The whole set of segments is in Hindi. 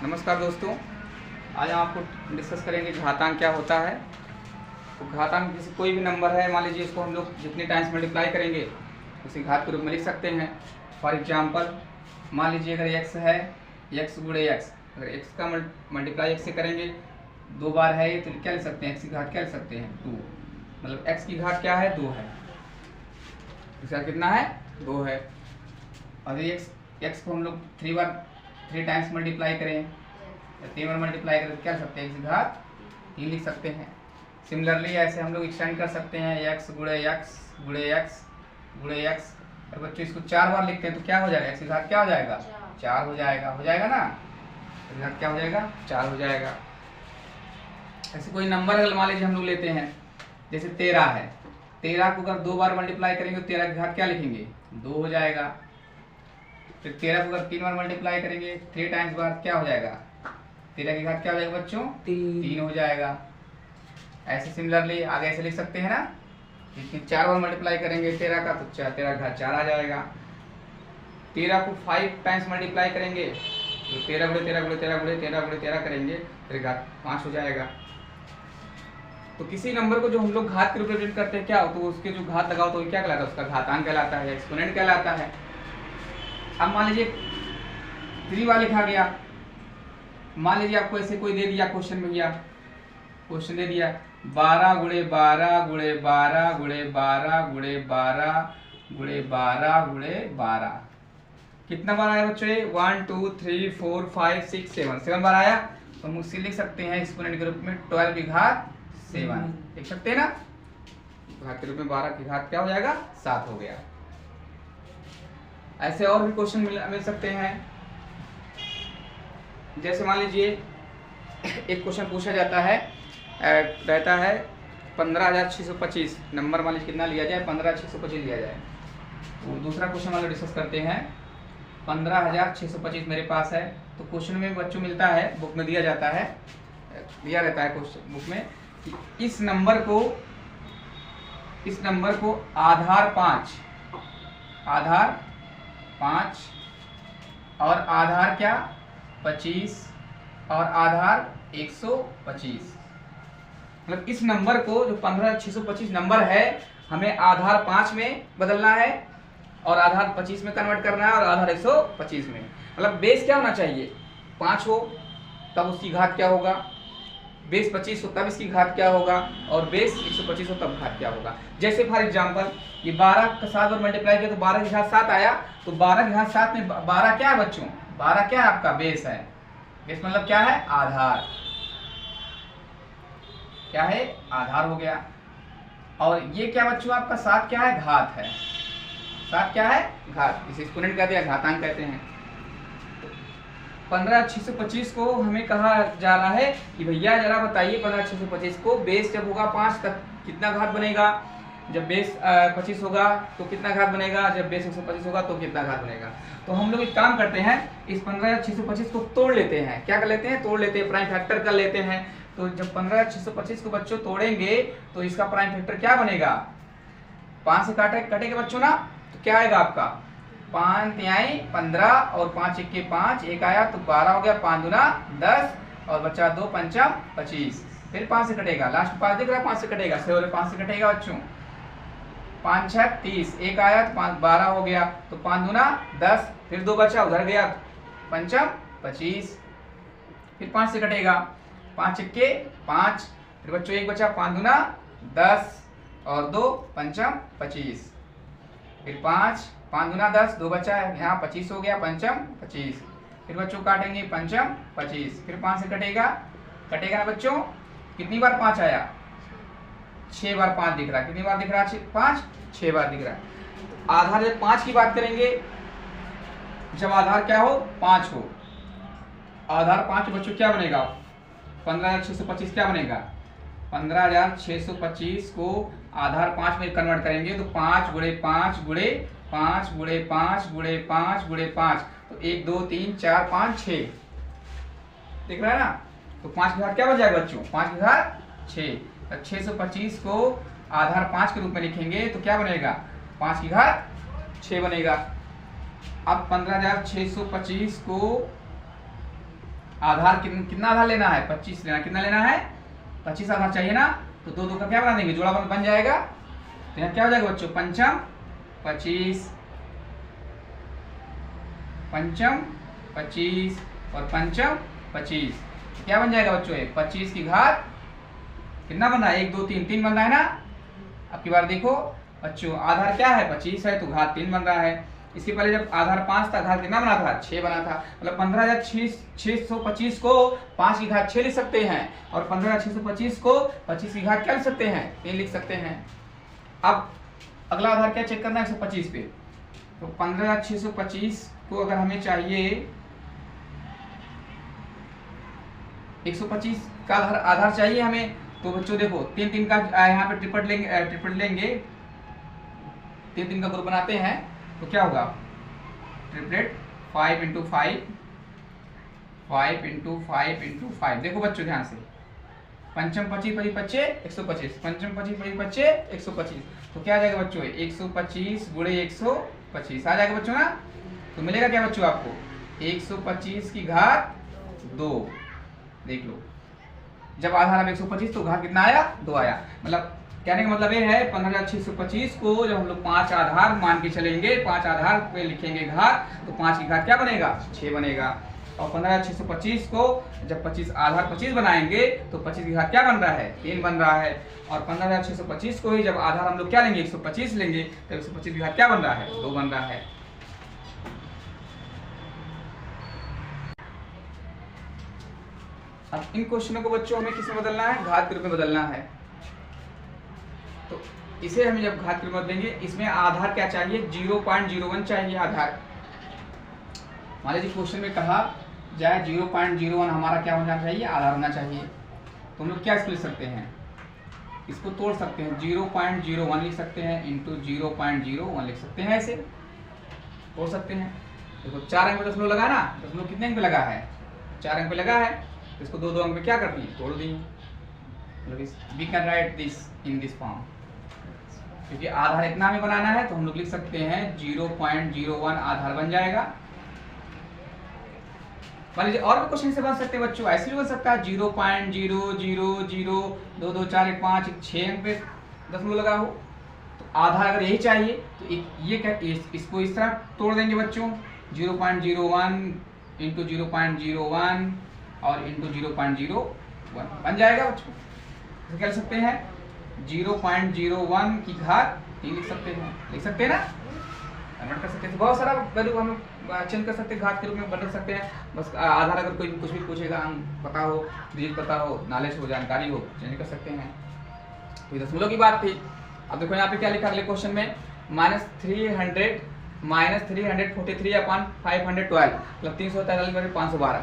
नमस्कार दोस्तों, आज हम आपको डिस्कस करेंगे घातांक क्या होता है। तो घातांक किसी कोई भी नंबर है, मान लीजिए इसको हम लोग जितने टाइम्स मल्टीप्लाई करेंगे उसी घात के रूप में लिख सकते हैं। फॉर एग्जांपल मान लीजिए अगर x है, x गुणे x, अगर x का मल्टीप्लाई x से करेंगे 2 बार है ये, तो क्या लिख सकते हैं, x की घात क्या लिख सकते हैं 2, मतलब x की घात क्या है 2 है, इसका कितना है 2 है। और x को हम लोग 3 टाइम्स मल्टीप्लाई करें या 3 बार मल्टीप्लाई करें तो क्या लिख सकते हैं, x की घात 3 लिख सकते हैं। सिमिलरली ऐसे हम लोग एक्सटेंड कर सकते हैं, x गुणे x गुणे x गुणे x। और बच्चों इसको 4 बार लिखते हैं तो क्या हो जाएगा, x की घात क्या हो जाएगा 4 हो जाएगा ना, x की घात क्या हो जाएगा 4 हो जाएगा। ऐसे कोई नंबर अगर मान लीजिए हम लोग लेते हैं, जैसे 13 है, 13 को अगर 2 बार मल्टीप्लाई करेंगे तो 13 की घात क्या लिखेंगे 2 हो जाएगा। फिर 13 को अगर 3 बार मल्टीप्लाई करेंगे 3 टाइम्स बाद क्या हो जाएगा, 13 की घात क्या हो जाएगा बच्चों 3 हो जाएगा। ऐसे सिमिलरली आगे ऐसे लिख सकते हैं ना, इसमें 4 बार मल्टीप्लाई करेंगे 13 का तो 13 की घात 4 आ जाएगा। 13 को 5 टाइम्स मल्टीप्लाई करेंगे तो 13 गुणे 13 गुणे 13 गुणे 13 गुणे 13 करेंगे, फिर घात 5 हो जाएगा। तो किसी नंबर को जो हम लोग घात के रूप में रिप्रेजेंट करते हैं क्या, तो उसके जो घात लगाओ तो क्या कहलाता है, उसका घातांक कहलाता है, एक्सपोनेंट कहलाता है। अब मान लीजिए 3 बार लिखा गया, मान लीजिए आपको ऐसे कोई दे दिया क्वेश्चन में, भैया क्वेश्चन दे दिया 12 गुणे 12 गुणे 12 गुणे 12 गुणे 12 गुणे 12 गुणे 12, कितना बार आया बच्चों, 1 2 3 4 5 6 7 बार आया। तो हम उससे लिख सकते हैं एक्सपोनेंट के रूप में 12 की घात 7 लिख सकते हैं ना, घात के रूप में 12 की घात क्या हो जाएगा 7 हो गया। ऐसे और भी क्वेश्चन मिल सकते हैं, जैसे मान लीजिए एक क्वेश्चन पूछा जाता है, रहता है 15,625 नंबर, मान लीजिए कितना लिया जाए 15,625 लिया जाए। तो दूसरा क्वेश्चन वाले डिस्कस करते हैं, 15,625 मेरे पास है। तो क्वेश्चन में बच्चों मिलता है, बुक में दिया जाता है, दिया रहता है क्वेश्चन बुक में कि इस नंबर को आधार 5 और आधार क्या 25 और आधार 125, मतलब इस नंबर को जो 15,625 नंबर है हमें आधार 5 में बदलना है और आधार 25 में कन्वर्ट करना है और आधार 125 में, मतलब बेस क्या होना चाहिए 5 हो तब उसकी घात क्या होगा, बेस 25 हो तब इसकी घात क्या होगा, और बेस 125 हो तब घात क्या होगा। जैसे फॉर एग्जांपल ये 12 का 7 बार मल्टीप्लाई किया तो 12 की घात 7 आया, तो 12 की घात 7 में 12 क्या है बच्चों, 12 क्या है आपका बेस है, बेस मतलब क्या है आधार, क्या है आधार हो गया। और ये क्या बच्चों आपका 7 क्या है घात है, 7 क्या है घात, इसे एक्सपोनेंट कहते हैं, घातांक कहते हैं। 15,625 को हमें कहा जा रहा है कि भैया जरा बताइए 15,625 को बेस जब होगा 5 तक कितना घात बनेगा, जब बेस 25 होगा तो कितना घात बनेगा, जब बेस 125 होगा तो कितना घात बनेगा। तो हम लोग एक काम करते हैं, इस 15,625 को तोड़ लेते हैं, क्या कर लेते हैं तोड़ लेते हैं, प्राइम फैक्टर कर लेते हैं। तो जब 15,625 को बच्चों तोड़ेंगे तो इसका प्राइम फैक्टर क्या बनेगा, 5 से कटेगा बच्चों ना, तो क्या आएगा आपका 5 तिहाई 15 और 5 1 5, एक आया तो 12 हो गया, 5 दूना 10 और बचा 2 पंचम 25, फिर 5 से कटेगा, लास्ट 5 दिख रहा है 5 से कटेगा, 5 से कटेगा बच्चों, 5 6 30, एक आया तो 5 12 हो गया, तो 5 दूना 10, फिर 2 बचा उधर गया पंचम 25, फिर 5 से कटेगा, 5 1 5, फिर बच्चों एक बचा 5 दूना 10 और 2 पंचम 25, फिर 5 दूना 10, 2 बचा है यहाँ 25 हो गया पंचम 25, फिर बच्चों काटेंगे पंचम 25, फिर 5 से कटेगा ना बच्चों, कितनी बार 5 आया 6 बार 5 दिख रहा है, कितनी बार दिख रहा है 5 6 बार दिख रहा है। तो आधार जब 5 की बात करेंगे, जब आधार क्या हो 5 हो, आधार 5 बच्चों क्या बनेगा 15,625 क्या बनेगा, 15,625 को आधार 5 में कन्वर्ट करेंगे तो 5 गुणे 5 गुणे 5 गुणे 5 गुणे 5 गुणे 5, तो 1 2 3 4 5 6 दिख रहा है ना। तो 5 की घात क्या बन जाएगा बच्चों, 5 की घात 6, तो 625 को आधार 5 के रूप में लिखेंगे तो क्या बनेगा 5 की घात 6 बनेगा। अब 15,625 को आधार कितना आधार लेना है, 25 लेना। कितना लेना है, 25 आधार चाहिए ना, तो 2 2 का क्या बना देंगे, जोड़ा बन जाएगा। तो यहाँ क्या हो जाएगा बच्चों, पंचम 25 और पंचम 25, क्या बन जाएगा बच्चों, 25 की घात कितना बन रहा है, 1 2 3 3 बन रहा है ना। अब की बार देखो बच्चों, आधार क्या है, 25 है, तो घात 3 बन रहा है। इसके पहले जब आधार 5 था, घात कितना बना था, 6 बना था। मतलब 15,625 को 5 की घात 6 लिख सकते हैं, और 15,625 को 25 की घात क्या लिख सकते हैं, 3 लिख सकते हैं। अब अगला आधार क्या चेक करना है, 125 पे। तो 15,625 को अगर हमें चाहिए 125 का आधार चाहिए हमें, तो बच्चों देखो 3 3 का यहाँ पे ट्रिपल लेंगे, 3 3 का ग्रुप बनाते हैं, तो क्या होगा, ट्रिपलेट 5 × 5 5 × 5 × 5। देखो बच्चों ध्यान से, पंचम 25 25 25 125, पंचम 25 25 25 125, तो क्या आ जाएगा बच्चों, 125 × 125 आ जाएगा बच्चों ना। तो मिलेगा क्या बच्चों आपको, 125 की घात 2। देख लो, जब आधार अब 125 तो घात कितना आया, 2 आया। मतलब कहने का मतलब ये है 15,625 को जब हम लोग 5 आधार मान के चलेंगे, 5 आधार पे लिखेंगे घात, तो 5 की घात क्या बनेगा, 6 बनेगा। और 15,625 को जब 25 आधार 25 बनाएंगे, तो 25 की घात क्या बन रहा है, 3 बन रहा है। और 15,625 को ही जब आधार हम लोग क्या लेंगे, 125 लेंगे, तो 125 की घात क्या बन रहा है, 2 बन रहा है। अब इन क्वेश्चनों को बच्चों हमें किसमें बदलना है, घात के रूप में बदलना है। तो इसे हम जब घात के रूप में बदलेंगे, इसमें आधार क्या चाहिए, 0.01 चाहिए आधार। मान लीजिए क्वेश्चन में कहा जाए 0.01 हमारा क्या होना चाहिए, आधार होना चाहिए। तो हम लोग क्या इसको लिख सकते हैं, इसको तोड़ सकते हैं, 0.01 लिख सकते हैं इंटू 0.01 लिख सकते हैं, ऐसे तोड़ सकते हैं। देखो 4 अंक पे दशमलव लगा ना, दशमलव कितने अंक पे लगा है, 4 अंक पे लगा है, तो इसको 2 2 अंक पे क्या कर दिए, तोड़ दिए। We can write this in this form, क्योंकि आधार इतना हमें बनाना है, तो हम लोग लिख सकते हैं 0.01 आधार बन जाएगा। मान लीजिए और भी क्वेश्चन से बन सकते हैं बच्चों, ऐसे भी बन सकता है 0.000 2 2 4 1 5 6 अंक पे दशमलव लगा हो, तो आधार अगर यही चाहिए तो ये क्या, इसको इस तरह तोड़ देंगे बच्चों, 0.01 इंटू 0.01 और इंटू 0.01 बन जाएगा बच्चों। तो क्या लिख सकते हैं, 0.01 की घात 3 लिख सकते हैं ना, कन्वर्ट कर सकते हैं। बहुत सारा वैल्यू हम लोग चेंज कर सकते हैं, घात के रूप में बदल सकते हैं। बस आधार अगर कोई कुछ भी पूछेगा, हम पता हो, डिजिट पता हो, नॉलेज हो, जानकारी हो, चेंज कर सकते हैं। तो ये दशमलव की बात थी। अब देखो यहाँ पे क्या लिखा अगले क्वेश्चन में, -343 अपॉन 512, मतलब 343 512।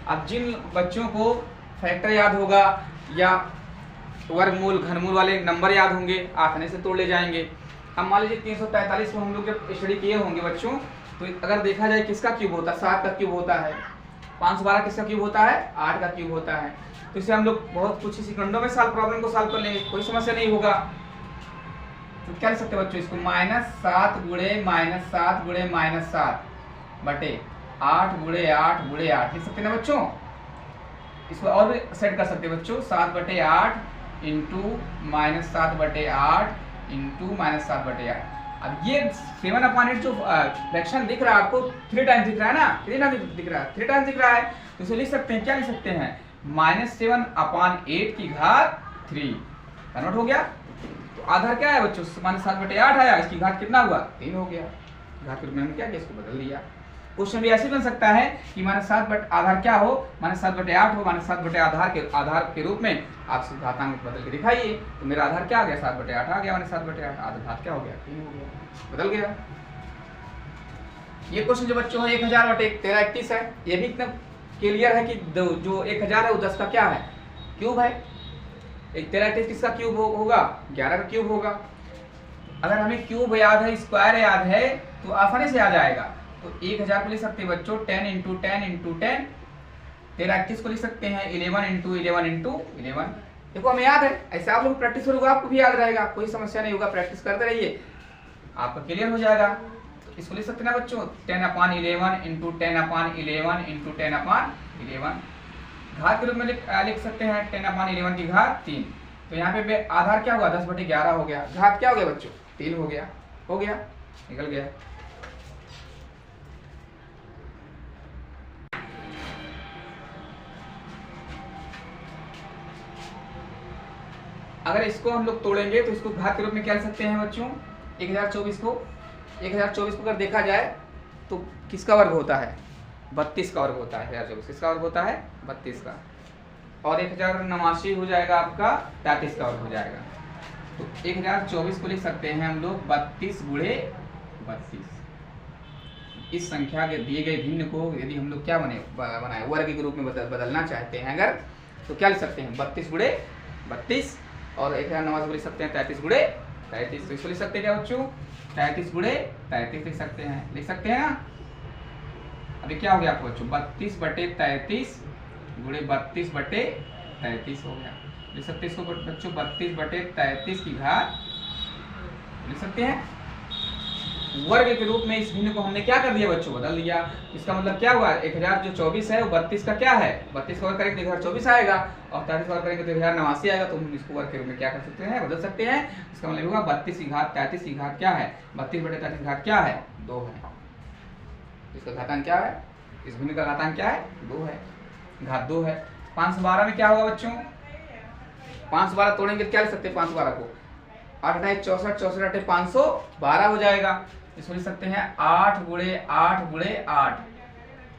अब जिन बच्चों को फैक्टर याद होगा या वर्गमूल घनमूल वाले नंबर याद होंगे, आसानी से तोड़ ले जाएंगे। अब मान लीजिए 343 को हम लोग जब स्टडी किए होंगे बच्चों, तो अगर देखा जाए किसका क्यूब होता है, 7 का क्यूब होता है। 512 किसका क्यूब होता है, 8 का क्यूब होता है। तो इसे हम लोग बहुत कुछ सेकंडों में प्रॉब्लम को सॉल्व कर लेंगे, कोई समस्या नहीं होगा। तो क्या लिख सकते हैं बच्चों, इसको -7 × -7 × -7 बटे 8 × 8 × 8 लिख सकते हैं ना बच्चों। इसको और भी सेट कर सकते हैं बच्चों, 7/8 इंटू -7/8 इंटू -7/8। अब ये 7/8 जो फ्रैक्शन दिख रहा है आपको, 3 टाइम्स दिख रहा है ना, कितने टाइम्स दिख रहा है, 3 टाइम्स दिख रहा है। तो इसे लिख सकते हैं, क्या लिख सकते हैं, -7/8 की घात 3 कन्वर्ट हो गया। तो आधार क्या है बच्चों, -7/8 आया, इसकी घात कितना हुआ, 3 हो गया। घात के रूप में हमने क्या किया, इसको बदल दिया। क्वेश्चन भी ऐसे बन सकता है कि -7 आधार क्या हो, -7/8 हो, -7 आधार के रूप में आप सिर्फ घातांक बदल के दिखाइए। तो मेरा आधार क्या आ गया, 7/8 आ गया, -7/8 आधार क्या हो गया, 3 हो गया, बदल गया। ये क्वेश्चन जो बच्चों है 1000/1331 है, ये भी इतना क्लियर है कि जो 1000 है वो 10 का क्या है, क्यूब है। 1331 किसका क्यूब होगा, 11 का क्यूब होगा। अगर हमें क्यूब याद है, स्क्वायर याद है, तो आसानी से आ जाएगा। तो 1000 को लिख सकते हैं बच्चों 10 × 10 × 10। 1331 को लिख सकते हैं 11 × 11 × 11। देखो हमें याद है, ऐसे आप लोग प्रैक्टिस करोगे आपको भी याद रहेगा, कोई समस्या नहीं होगा, प्रैक्टिस करते रहिए, आपका क्लियर हो जाएगा। तो इसको लिख सकते हैं ना बच्चों 10/11 × 10/11 × 10/11 11। घात के रूप में लिख सकते हैं 10/11 की घात 3। तो यहाँ पे आधार क्या हुआ 10/11 हो गया, घात क्या हो गया बच्चों 3 हो गया, निकल गया। अगर इसको हम लोग तोड़ेंगे तो इसको घात के रूप में क्या लिख सकते हैं बच्चों 1024 को। 1024 को अगर देखा जाए तो किसका वर्ग होता है 32 का वर्ग होता है। 1024 किसका वर्ग होता है 32 का, और 1089 हो जाएगा आपका 33 का वर्ग हो जाएगा। तो 1024 को लिख सकते हैं हम लोग 32 गुणे 32। इस संख्या के दिए गए भिन्न को यदि हम लोग क्या बनाए वर्ग के रूप में बदलना चाहते हैं अगर, तो क्या लिख सकते हैं 32 गुणे 32, और 1089 को लिख सकते हैं 33 गुणे 33। तो इसको लिख सकते हैं क्या बच्चों 33 गुणे 33 लिख सकते हैं ना। अभी क्या हो गया आपको बच्चों 32/33 गुणे 32/33 हो गया। लिख सकते हैं इसको बच्चों 32/33 की घात लिख सकते हैं। वर्ग के रूप में इस भिन्न को हमने क्या कर दिया बच्चों बदल दिया। इसका मतलब क्या हुआ 1024 है वो 32 का क्या है 32 का वर्ग करेंगे तो 1024 आएगा, और 33 का वर्ग करेंगे तो 1089 आएगा। तो हम इसको वर्ग के रूप में क्या कर सकते हैं बदल सकते हैं। इसका मतलब होगा 32 की घात 33 की घात क्या है 32/33 की घात क्या है 2 है। इसका घातांक क्या है इस भिन्न का घातांक क्या है 2 है, घात 2 है। 512 में क्या होगा बच्चों 512 तोड़ेंगे क्या लिख सकते हैं 512 को 8 8 64 64 8 512 हो जाएगा। इसको लिख सकते हैं 8 गुणे 8 गुणे 8।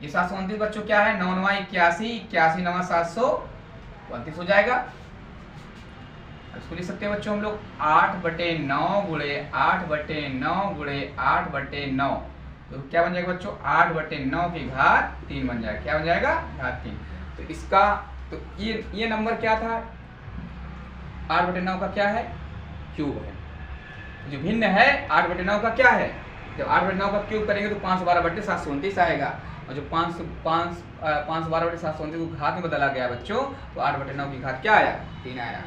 ये 729 बच्चों क्या है 9 9 81 81 9 732 हो जाएगा। इसको लिख सकते हैं बच्चों हम लोग 8/9 गुणे 8/9 गुणे 8/9। तो क्या बन जाएगा बच्चों 8/9 की घात 3 बन जाएगा। क्या बन जाएगा घात 3। तो इसका तो ये नंबर क्या था 8/9 का क्या है क्यूब है। जो भिन्न है 8/9 का क्या है, जब 8/9 का क्यूब करेंगे तो 512/729 आएगा, और जो 512/729 को घात में बदला गया बच्चों तो 8/9 की घात क्या आया 3 आया।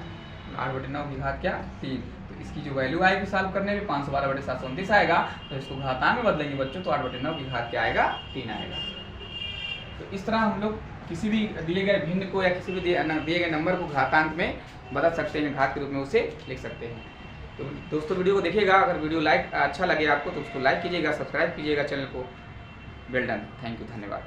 8/9 की घात क्या 3। तो इसकी जो वैल्यू आएगी सॉल्व करने में 512/729 आएगा। तो इसको घातांक में बदलेंगे बच्चों तो 8/9 की घात क्या आएगा 3 आएगा। तो इस तरह हम लोग किसी भी दिए गए भिन्न को या किसी भी दिए गए नंबर को घातांक में बदल सकते हैं, घात के रूप में उसे लिख सकते हैं। तो दोस्तों वीडियो को देखिएगा, अगर वीडियो अच्छा लगे आपको तो उसको लाइक कीजिएगा, सब्सक्राइब कीजिएगा चैनल को। वेल डन, थैंक यू, धन्यवाद।